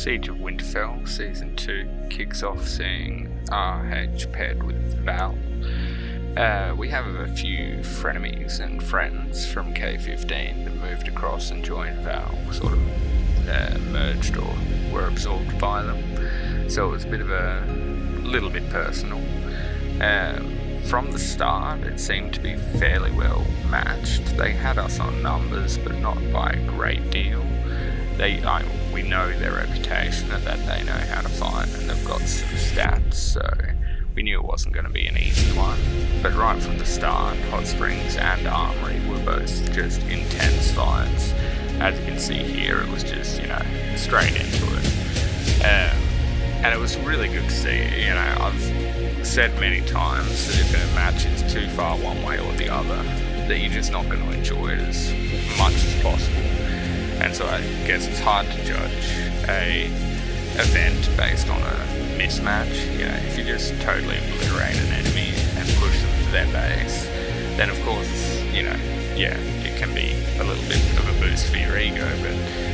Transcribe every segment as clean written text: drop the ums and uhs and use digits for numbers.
Siege of Winterfell Season 2 kicks off seeing RRH paired with VAL. We have a few frenemies and friends from K15 that moved across and joined VAL, sort of merged or were absorbed by them, so it was a bit of a little bit personal. From the start it seemed to be fairly well matched. They had us on numbers but not by a great deal. We know their reputation and that they know how to fight, and they've got some stats, so we knew it wasn't going to be an easy one. But right from the start, Hot Springs and Armory were both just intense fights. As you can see here, it was just, straight into it. And it was really good to see. I've said many times that if a match is too far one way or the other, that you're just not going to enjoy it as much as possible. And so I guess it's hard to judge a event based on a mismatch. If you just totally obliterate an enemy and push them to their base, then of course, it can be a little bit of a boost for your ego, but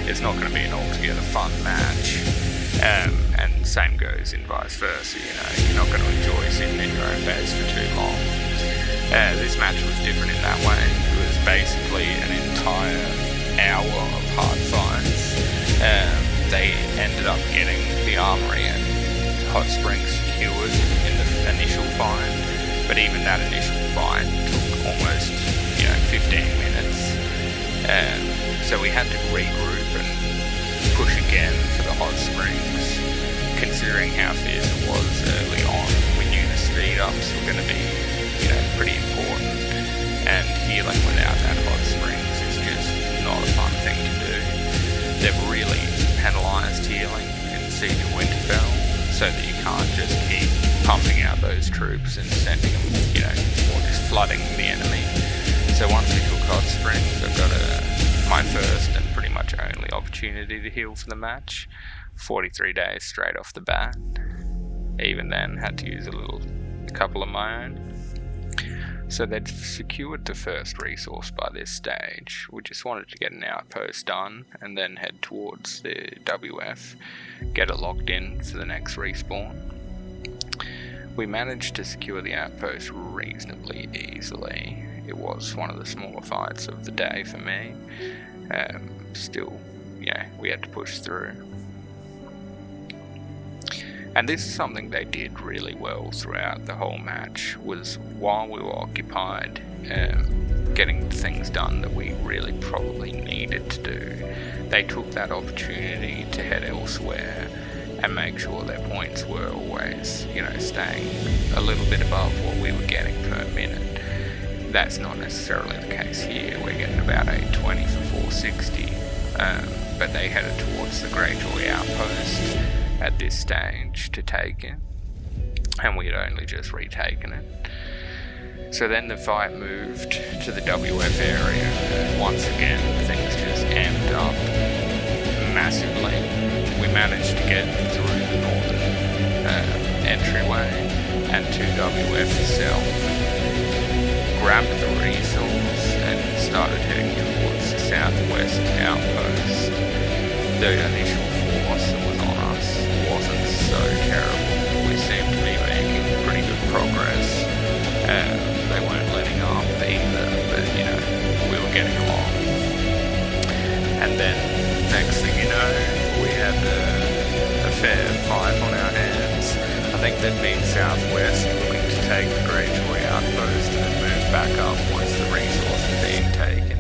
it's not going to be an altogether fun match. And same goes in vice versa. You're not going to enjoy sitting in your own base for too long. This match was different in that way. It was basically an entire hour of hard fights. They ended up getting the Armory and Hot Springs secured in the initial fight, but even that initial fight took almost 15 minutes. So we had to regroup and push again for the Hot Springs. Considering how fierce it was early on, we knew the speed ups were going to be pretty important, and healing without that Hot Springs is just not a fun thing to do. They've really penalised healing in Siege of Winterfell, so that you can't just keep pumping out those troops and sending them, or just flooding the enemy. So once we took Hot Springs, I've got my first and pretty much only opportunity to heal for the match. 43 days straight off the bat. Even then, had to use a couple of my own. So they'd secured the first resource by this stage. We just wanted to get an outpost done and then head towards the WF, get it locked in for the next respawn. We managed to secure the outpost reasonably easily. It was one of the smaller fights of the day for me. Still, we had to push through. And this is something they did really well throughout the whole match, was while we were occupied getting things done that we really probably needed to do, they took that opportunity to head elsewhere and make sure their points were always, staying a little bit above what we were getting per minute. That's not necessarily the case here. We're getting about 820 for 460, but they headed towards the Greyjoy outpost at this stage to take it, and we had only just retaken it. So then the fight moved to the WF area, and once again things just amped up massively. We managed to get through the northern entryway and to WF itself, grabbed the resource and started heading towards the southwest outpost. The initial force that was on us wasn't so terrible. We seemed to be making pretty good progress. They weren't letting up either, but we were getting along. And then next thing you know, we had a fair fight on our hands. I think they'd been southwest looking to take the Greyjoy outpost and then move back up once the resource was being taken.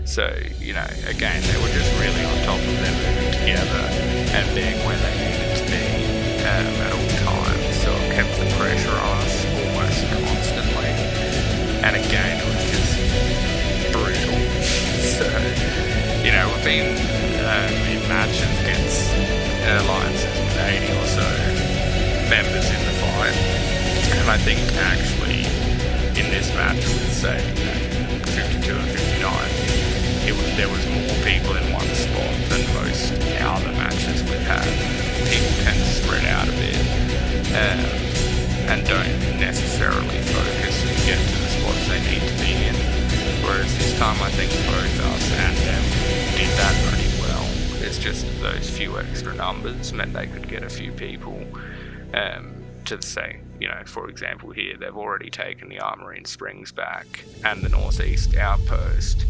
So, again, they were just really on top of them, moving together and being where they needed to be at all times. So it kept the pressure on us almost constantly. And again, it was just brutal. So, we've been in matches against alliances with 80 or so members in the fight. And I think actually in this match with, say, 52 and 59, there was more people in one spot than most other matches we've had. People tend to spread out a bit and don't necessarily focus and get to the spots they need to be in. Whereas this time I think both us and them did that pretty well. guess just those few extra numbers meant they could get a few people to say, for example here, they've already taken the Armory in Springs back and the northeast outpost,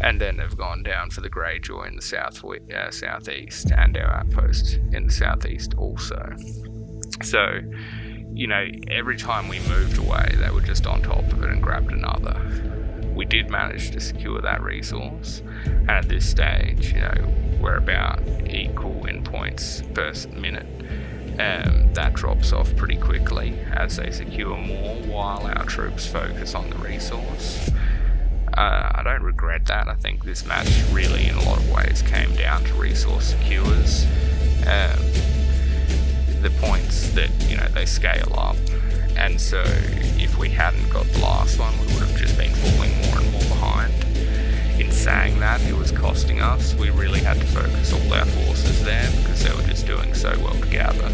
and then they've gone down for the Greyjoy in the southeast, and our outpost in the southeast also. So, every time we moved away, they were just on top of it and grabbed another. We did manage to secure that resource, and at this stage, we're about equal in points per minute. That drops off pretty quickly as they secure more while our troops focus on the resource. I don't regret that. I think this match really, in a lot of ways, came down to resource secures. The points that, they scale up, and so if we hadn't got the last one, we would have just been falling more and more behind. In saying that, it was costing us. We really had to focus all our forces there because they were just doing so well together.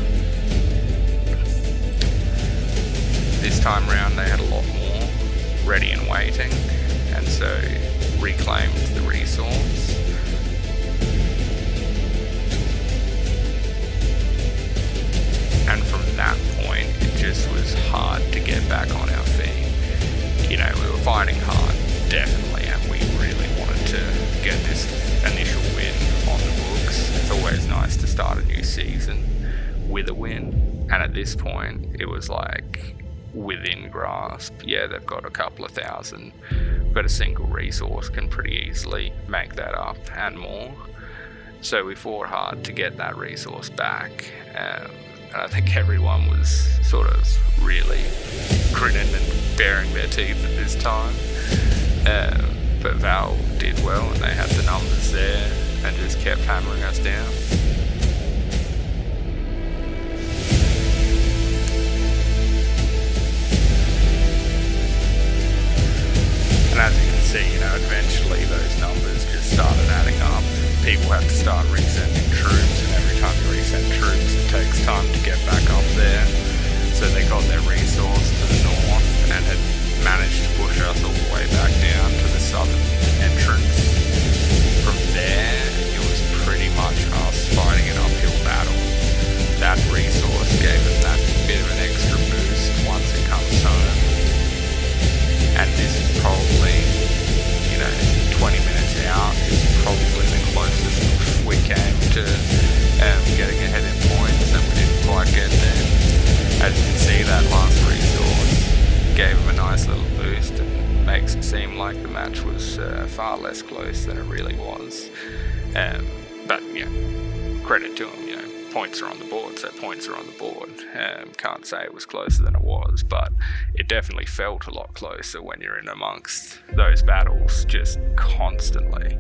This time round they had a lot more ready and waiting, and so reclaimed the resource. And from that point, it just was hard to get back on our feet. We were fighting hard, definitely, and we really wanted to get this initial win on the books. It's always nice to start a new season with a win, and at this point, it was like within grasp. Yeah, they've got a couple of thousand, but a single resource can pretty easily make that up and more. So we fought hard to get that resource back. And I think everyone was sort of really grinning and baring their teeth at this time. But VAL did well, and they had the numbers there and just kept hammering us down. And as you can see, eventually those numbers just started adding up. People have to start resending troops, and every time you resend troops, it takes time to get back up there. So they got their resource to the north and had managed to push us all the way back down to the southern entrance. From there, it was pretty much us fighting an uphill battle. That resource gave us that bit of an extra boost once it comes home. And this is probably, 20 minutes out is probably the closest we came to getting ahead in points, and we didn't quite get there. As you can see, that last resource gave them a nice little boost and makes it seem like the match was far less close than it really was. But credit to them, points are on the board, so points are on the board. Can't say it was closer than it was, but it definitely felt a lot closer when you're in amongst those battles just constantly.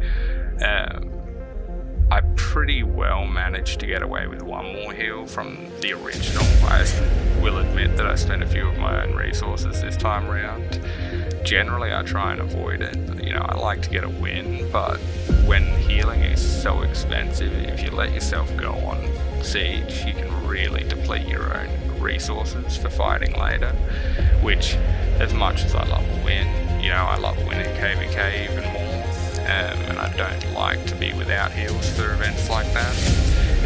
I pretty well managed to get away with one more heal from the original. I will admit that I spent a few of my own resources this time around. Generally, I try and avoid it. I like to get a win, but when healing is so expensive, if you let yourself go on siege, you can really deplete your own resources for fighting later, which, as much as I love a win, I love winning KVK even more. And I don't like to be without heals for events like that.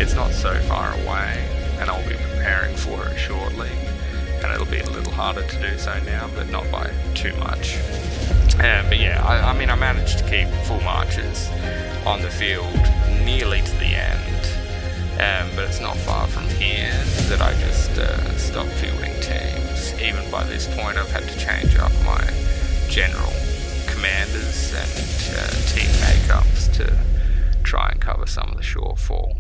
It's not so far away, and I'll be preparing for it shortly, and it'll be a little harder to do so now, but not by too much. But yeah, I managed to keep full marches on the field nearly to the end, but it's not far from here that I just stopped fielding teams. Even by this point, I've had to change up my general commanders and team makeups to try and cover some of the shortfall.